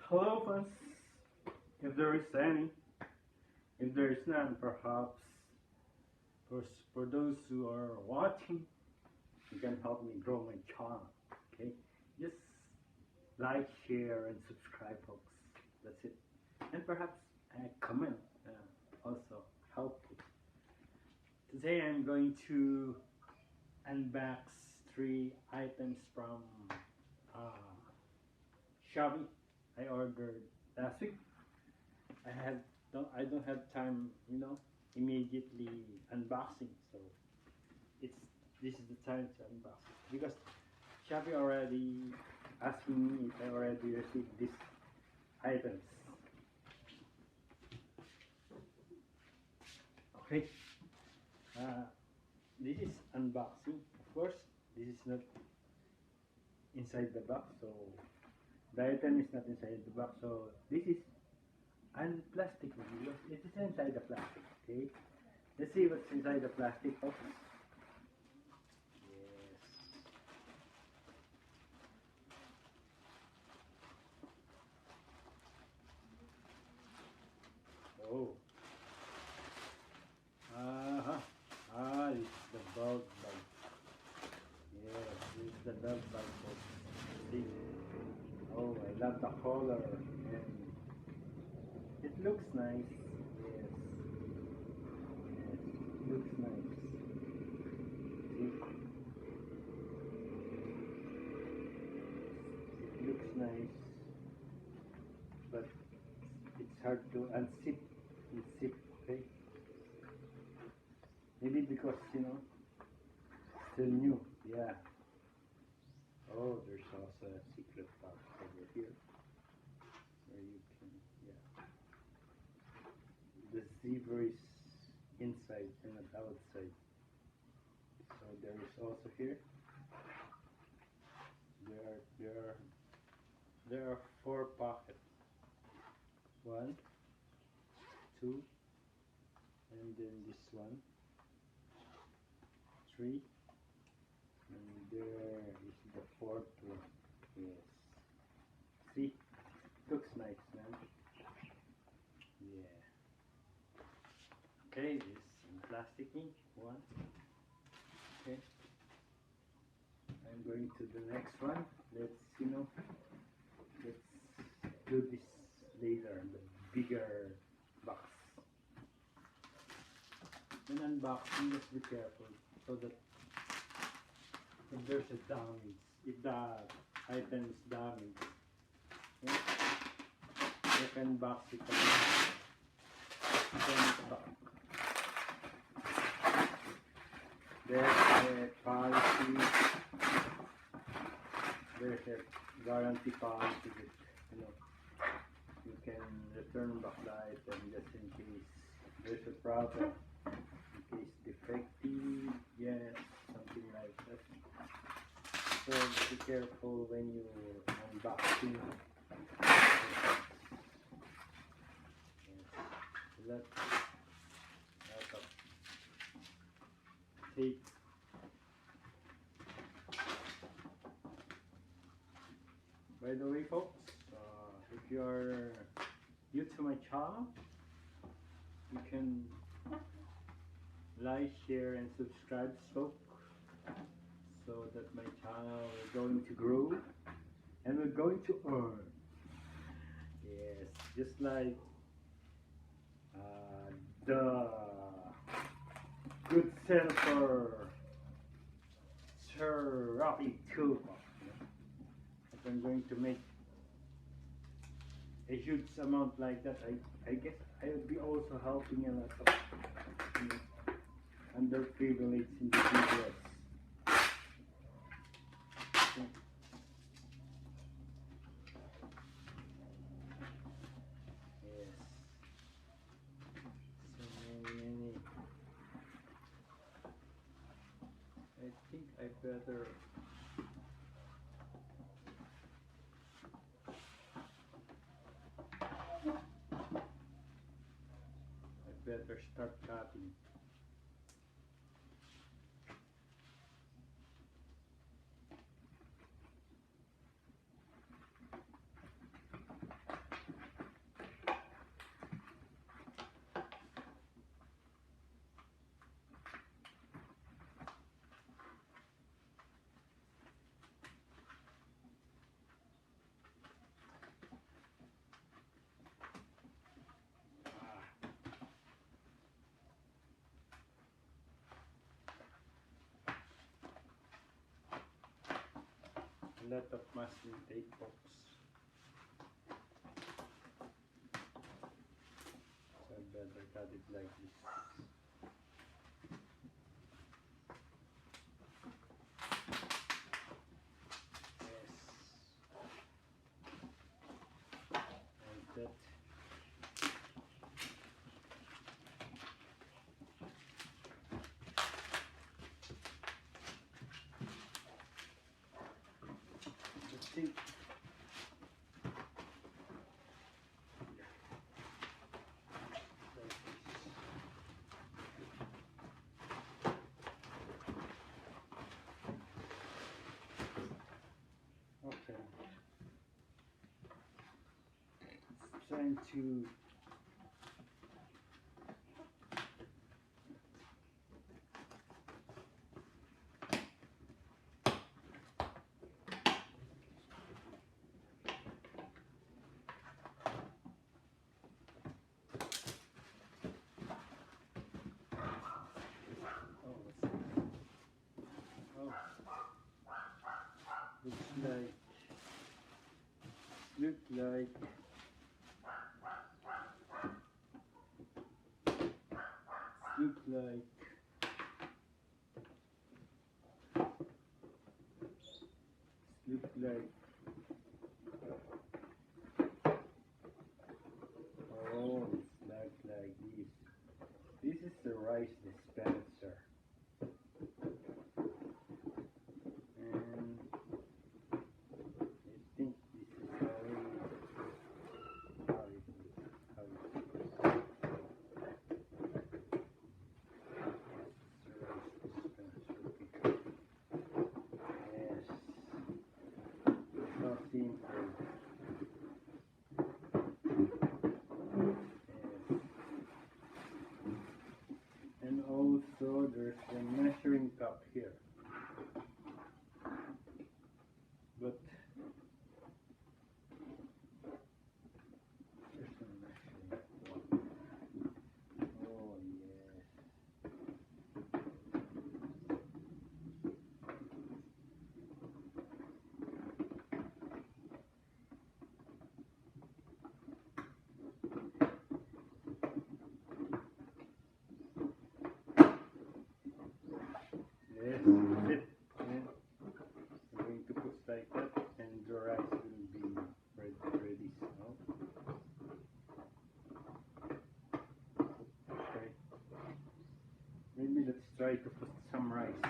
Hello, fans. If there is any, if there is none, perhaps for those who are watching, you can help me grow my channel. Okay, just like, share, and subscribe, folks. That's it. And perhaps comment also helpful. Today I'm going to unbox 3 items from uh, Shopee. I ordered last week. I don't have time, immediately unboxing. So this is the time to unbox because Shopee already asking me if I already received these items. Okay, this is unboxing. Of course, this is not inside the box, so the item is not inside the box. So this is unplastic because it is inside the plastic. Okay, let's see what's inside the plastic, folks. Yes. Oh. This is the dog bite. Yes, this is the dog bite, folks. See? Oh, I love the color and it looks nice. Yes. Yes, it looks nice. See? It looks nice, but it's hard to unzip. Okay? Maybe because, still new. Yeah. Oh, there's also a secret box over here where you can, yeah. The zebra is inside and not outside. So there is also here. There are 4 pockets. 1, 2, and then this one, 3, and there is the 4th one. Yes. See, looks nice, man. Yeah. Okay, this in plastic ink one. Okay. I'm going to the next one. Let's do this later, the bigger box. When unboxing, just be careful so that if there's a damage, if the item is damaged, okay, you can box it again. Then it's back. There's a policy. There's a guarantee policy that you can return back the item just in case there's a problem, in case defective, yes, something like that. So be careful when you unboxing. Yes, lot of tape. By the way, folks, if you are new to my channel, you can like, share, and subscribe, so that my channel is going to grow and we're going to earn. Yes, just like the good senator Sir Rocky too. If I'm going to make a huge amount like that, I guess I will be also helping a lot of underprivileged individuals. Yes. So many. I think I better start cutting. A lot of masking tape, folks. So I better cut it like this. That. Let's see. Okay. It's trying to look like oh, it's like this. This is the rice dispenser. And I think this is how it and also there's a measuring cup here, but there's no measuring cup. Oh yes. Yes, that's it. And we're going to put like that, and the rice will be ready. So, okay. Maybe let's try to put some rice.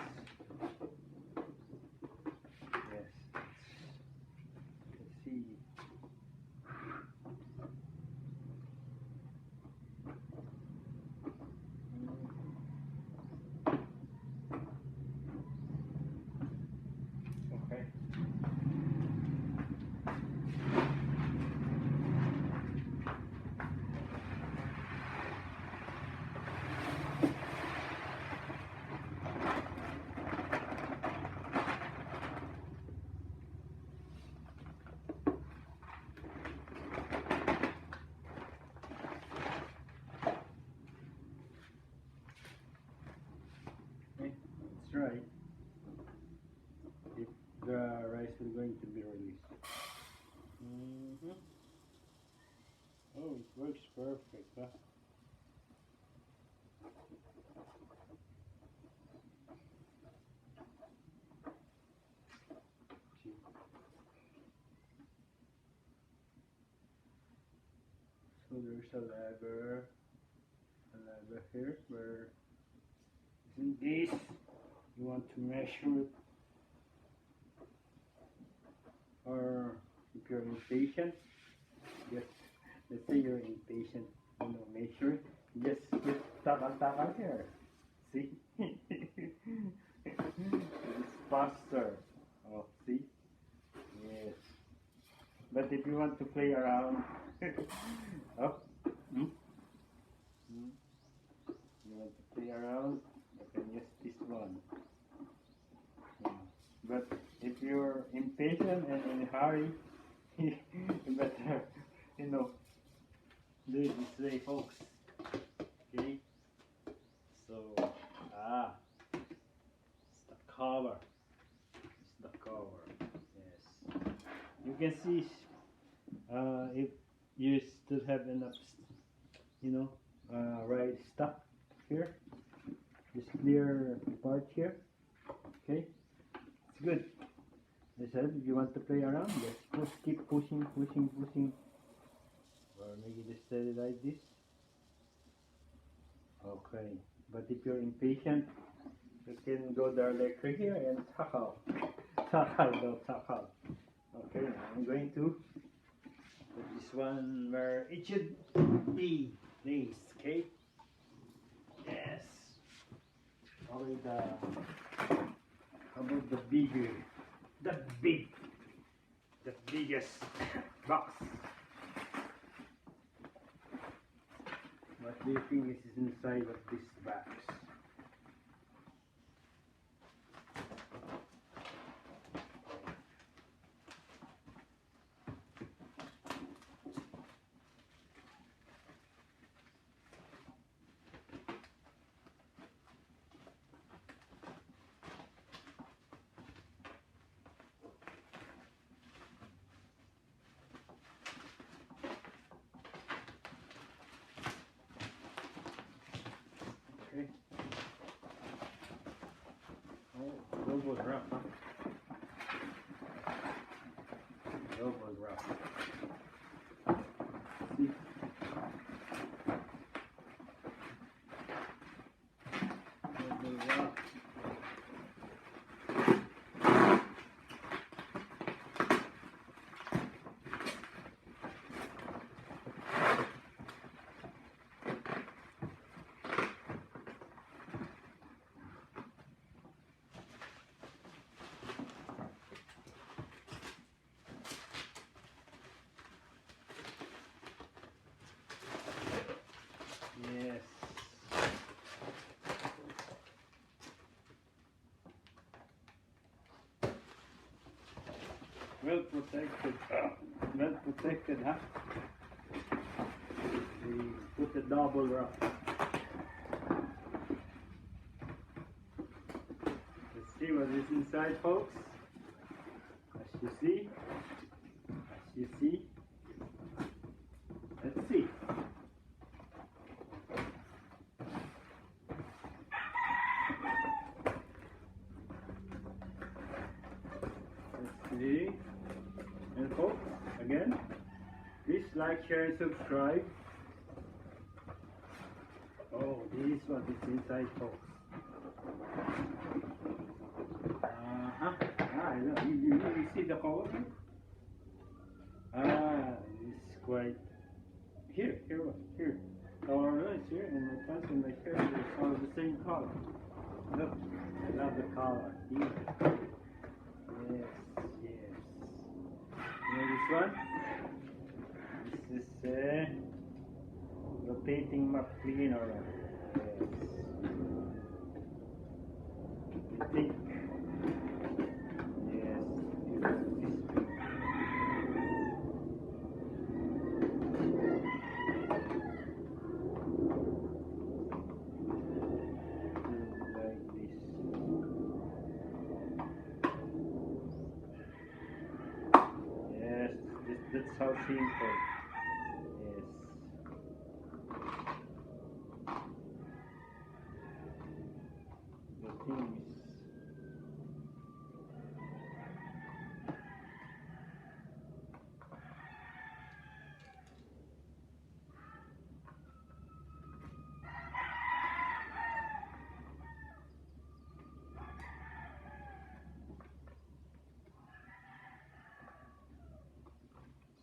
Yes. Let's see. Okay. Okay, let's try if the rice is going to be released. Oh, it works perfect, huh? See. So there's a lever here where in this you want to measure it, or if you're impatient, just let's say you're impatient, measure it, just tap here. See? It's faster. Oh, see? Yes. But if you want to play around, up, you want to play around, you can use this one. But if you're impatient and in a hurry, you better, do it this way, folks. Okay? So, it's the cover. It's the cover. Yes. can see if you still have enough, right stuff here. This clear part here. Okay, it's good. As I said, if you want to play around, just keep pushing, or maybe just steady like this. Okay, but if you're impatient, you can go the electric here and tuck out. Tuck out. Okay, now I'm going to put this one where it should be placed. Okay. Yes. How about the biggest box? What do you think is inside of this box? Okay. Oh, double wrap, huh? Double wrap. See? Double wrap. Yes. Well protected. Well protected, huh? We put the double wrap. Let's see what is inside, folks. As you see. Let's see. See, and folks, again, please like, share, and subscribe. Oh, this is what is inside, folks. You see the color? It's quite here. Color is here, and my pants and my hair is all the same color. Look, I love the color here. Yes. You know this one? This is rotating map cleaner. Yes. I think. Yes. That's how simple. Yes. The thing is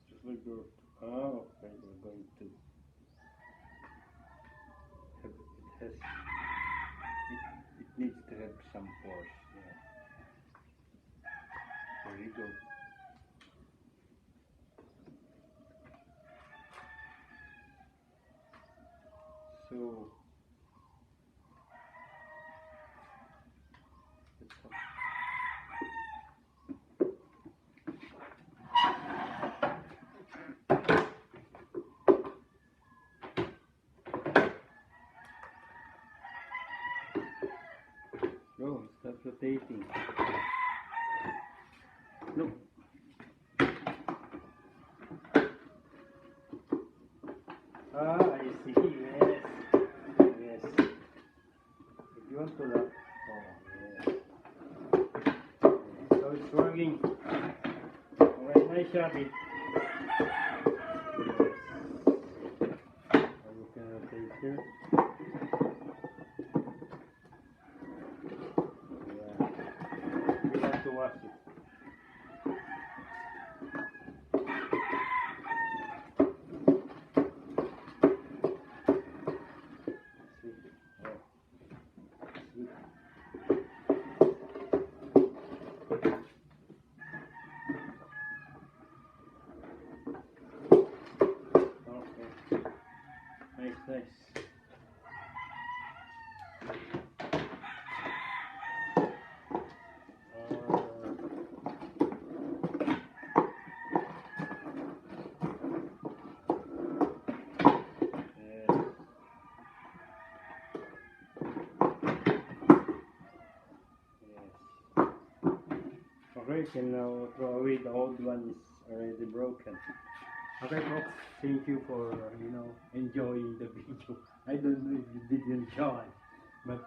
just like your okay, we're going to have it needs to have some force. Yeah. There you go. So go, stop rotating. No. looking. Alright, nice Shopee. I'm looking at the here. Yeah. We have to wash it. Nice. Okay, you can now throw away the old one is already broken. Okay folks, thank you for enjoying the video. I don't know if you did enjoy, but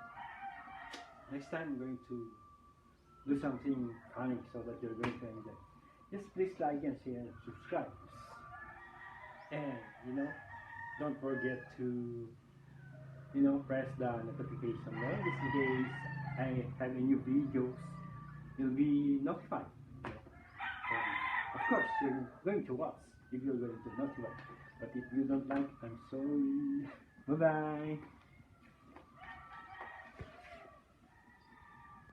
next time I'm going to do something funny so that you're going to enjoy. Just please like and share and subscribe. And don't forget to press the notification bell just in case I have a new videos. You'll be notified. Of course, you're going to watch if you're going to notify. But if you don't like, I'm sorry. Bye bye.